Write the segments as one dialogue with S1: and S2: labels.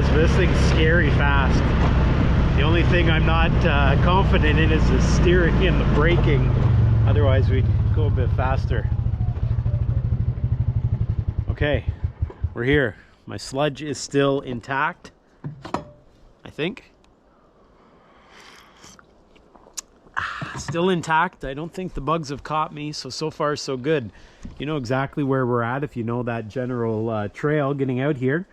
S1: is, but this thing's scary fast. The only thing I'm not confident in is the steering and the braking. Otherwise we'd go a bit faster. Okay, we're here. My sludge is still intact, I think. Still intact. I don't think the bugs have caught me, so far so good. You know exactly where we're at if you know that general trail getting out here.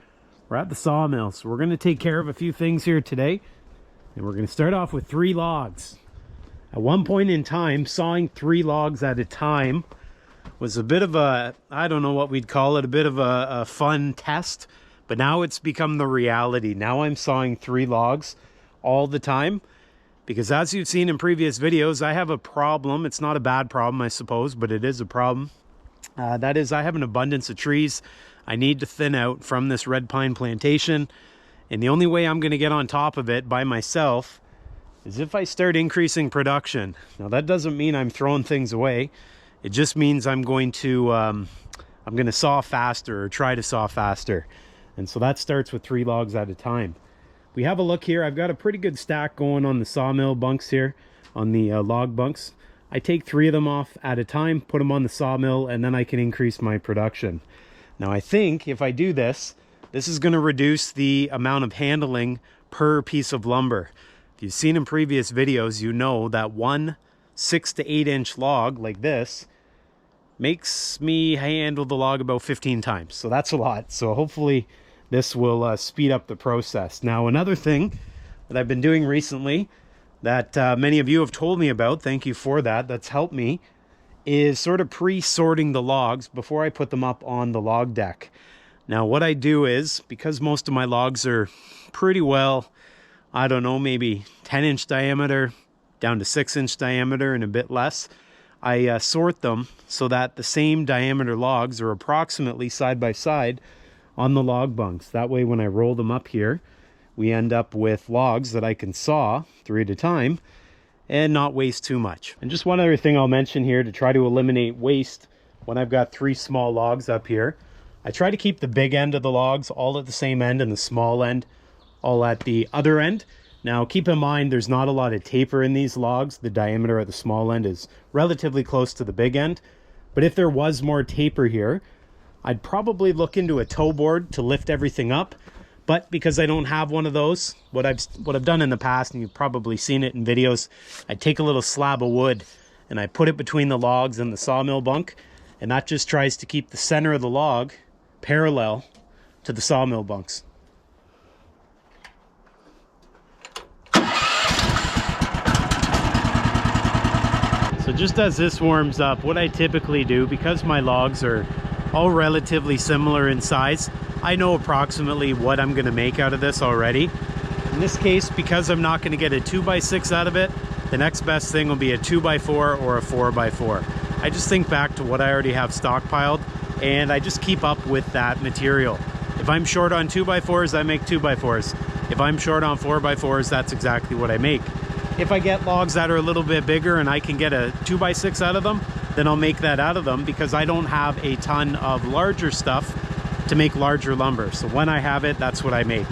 S1: We're at the sawmill, so we're going to take care of a few things here today. And we're going to start off with 3 logs. At one point in time, sawing 3 logs at a time was a bit of a, I don't know what we'd call it, a bit of a fun test. But now it's become the reality. Now I'm sawing 3 logs all the time. Because as you've seen in previous videos, I have a problem. It's not a bad problem, I suppose, but it is a problem. That is, I have an abundance of trees I need to thin out from this red pine plantation. And the only way I'm going to get on top of it by myself is if I start increasing production. Now, that doesn't mean I'm throwing things away. It just means I'm going to saw faster, or try to saw faster. And so that starts with 3 logs at a time. We have a look here. I've got a pretty good stack going on the sawmill bunks here, on the log bunks. I take 3 of them off at a time, put them on the sawmill, and then I can increase my production. Now, I think if I do this, this is going to reduce the amount of handling per piece of lumber. If you've seen in previous videos, you know that one 6 to 8 inch log like this makes me handle the log about 15 times. So that's a lot. So hopefully this will speed up the process. Now, another thing that I've been doing recently that many of you have told me about, thank you for that, that's helped me, is sort of pre-sorting the logs before I put them up on the log deck. Now, what I do is, because most of my logs are pretty well, I don't know, maybe 10 inch diameter down to 6 inch diameter and a bit less, I sort them so that the same diameter logs are approximately side by side on the log bunks. That way, when I roll them up here, we end up with logs that I can saw 3 at a time and not waste too much. And just one other thing I'll mention here to try to eliminate waste when I've got 3 small logs up here. I try to keep the big end of the logs all at the same end and the small end all at the other end. Now, keep in mind, there's not a lot of taper in these logs. The diameter at the small end is relatively close to the big end. But if there was more taper here, I'd probably look into a tow board to lift everything up. But because I don't have one of those, what I've done in the past, and you've probably seen it in videos, I take a little slab of wood and I put it between the logs and the sawmill bunk, and that just tries to keep the center of the log parallel to the sawmill bunks. So just as this warms up, what I typically do, because my logs are all relatively similar in size, I know approximately what I'm going to make out of this already. In this case, because I'm not going to get a 2x6 out of it, the next best thing will be a 2x4 or a 4x4. I just think back to what I already have stockpiled, and I just keep up with that material. If I'm short on 2x4s, I make 2x4s. If I'm short on 4x4s, that's exactly what I make. If I get logs that are a little bit bigger and I can get a 2x6 out of them, then I'll make that out of them, because I don't have a ton of larger stuff to make larger lumber. So when I have it, that's what I make.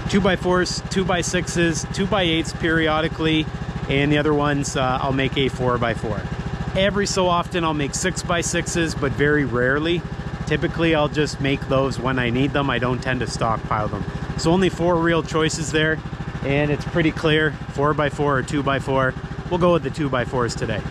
S1: 2x4s, 2x6s, 2x8s periodically, and the other ones I'll make a 4x4. Every so often I'll make 6x6s, but very rarely. Typically I'll just make those when I need them. I don't tend to stockpile them. So only 4 real choices there, and it's pretty clear, 4x4 or 2x4. We'll go with the 2x4s today.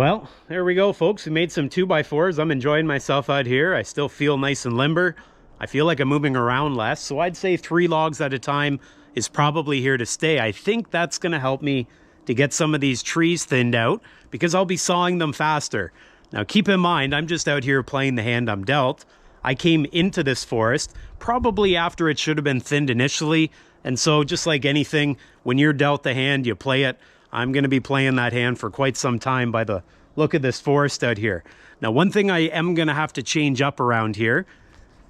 S1: Well, there we go, folks. We made some 2x4s. I'm enjoying myself out here. I still feel nice and limber. I feel like I'm moving around less. So I'd say 3 logs at a time is probably here to stay. I think that's going to help me to get some of these trees thinned out because I'll be sawing them faster. Now, keep in mind, I'm just out here playing the hand I'm dealt. I came into this forest probably after it should have been thinned initially. And so just like anything, when you're dealt the hand, you play it. I'm going to be playing that hand for quite some time by the look of this forest out here. Now, one thing I am going to have to change up around here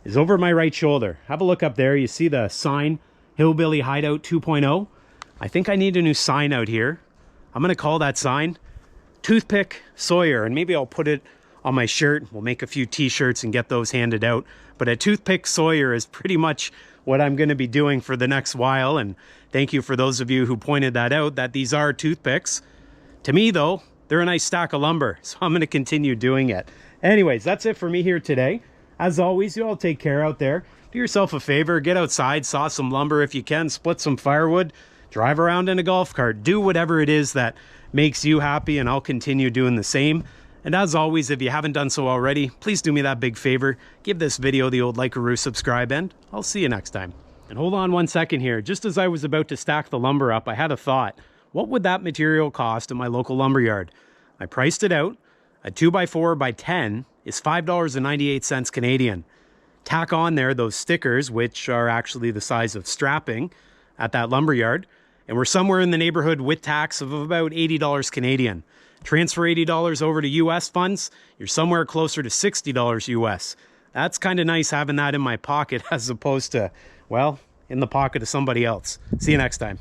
S1: is over my right shoulder. Have a look up there. You see the sign, Hillbilly Hideout 2.0. I think I need a new sign out here. I'm going to call that sign Toothpick Sawyer, and maybe I'll put it on my shirt. We'll make a few t-shirts and get those handed out. But a Toothpick Sawyer is pretty much what I'm going to be doing for the next while. And thank you for those of you who pointed that out, that these are toothpicks. To me, though, they're a nice stack of lumber, so I'm going to continue doing it. Anyways, that's it for me here today. As always, you all take care out there. Do yourself a favor, get outside, saw some lumber if you can, split some firewood, drive around in a golf cart, do whatever it is that makes you happy, and I'll continue doing the same. And as always, if you haven't done so already, please do me that big favor. Give this video the old like-a-roo, subscribe, and I'll see you next time. And hold on one second here. Just as I was about to stack the lumber up, I had a thought. What would that material cost at my local lumberyard? I priced it out. A 2x4 by 10 is $5.98 Canadian. Tack on there those stickers, which are actually the size of strapping at that lumberyard, and we're somewhere in the neighborhood with tax of about $80 Canadian. Transfer $80 over to US funds, you're somewhere closer to $60 US. That's kind of nice having that in my pocket as opposed to, well, in the pocket of somebody else. See you next time.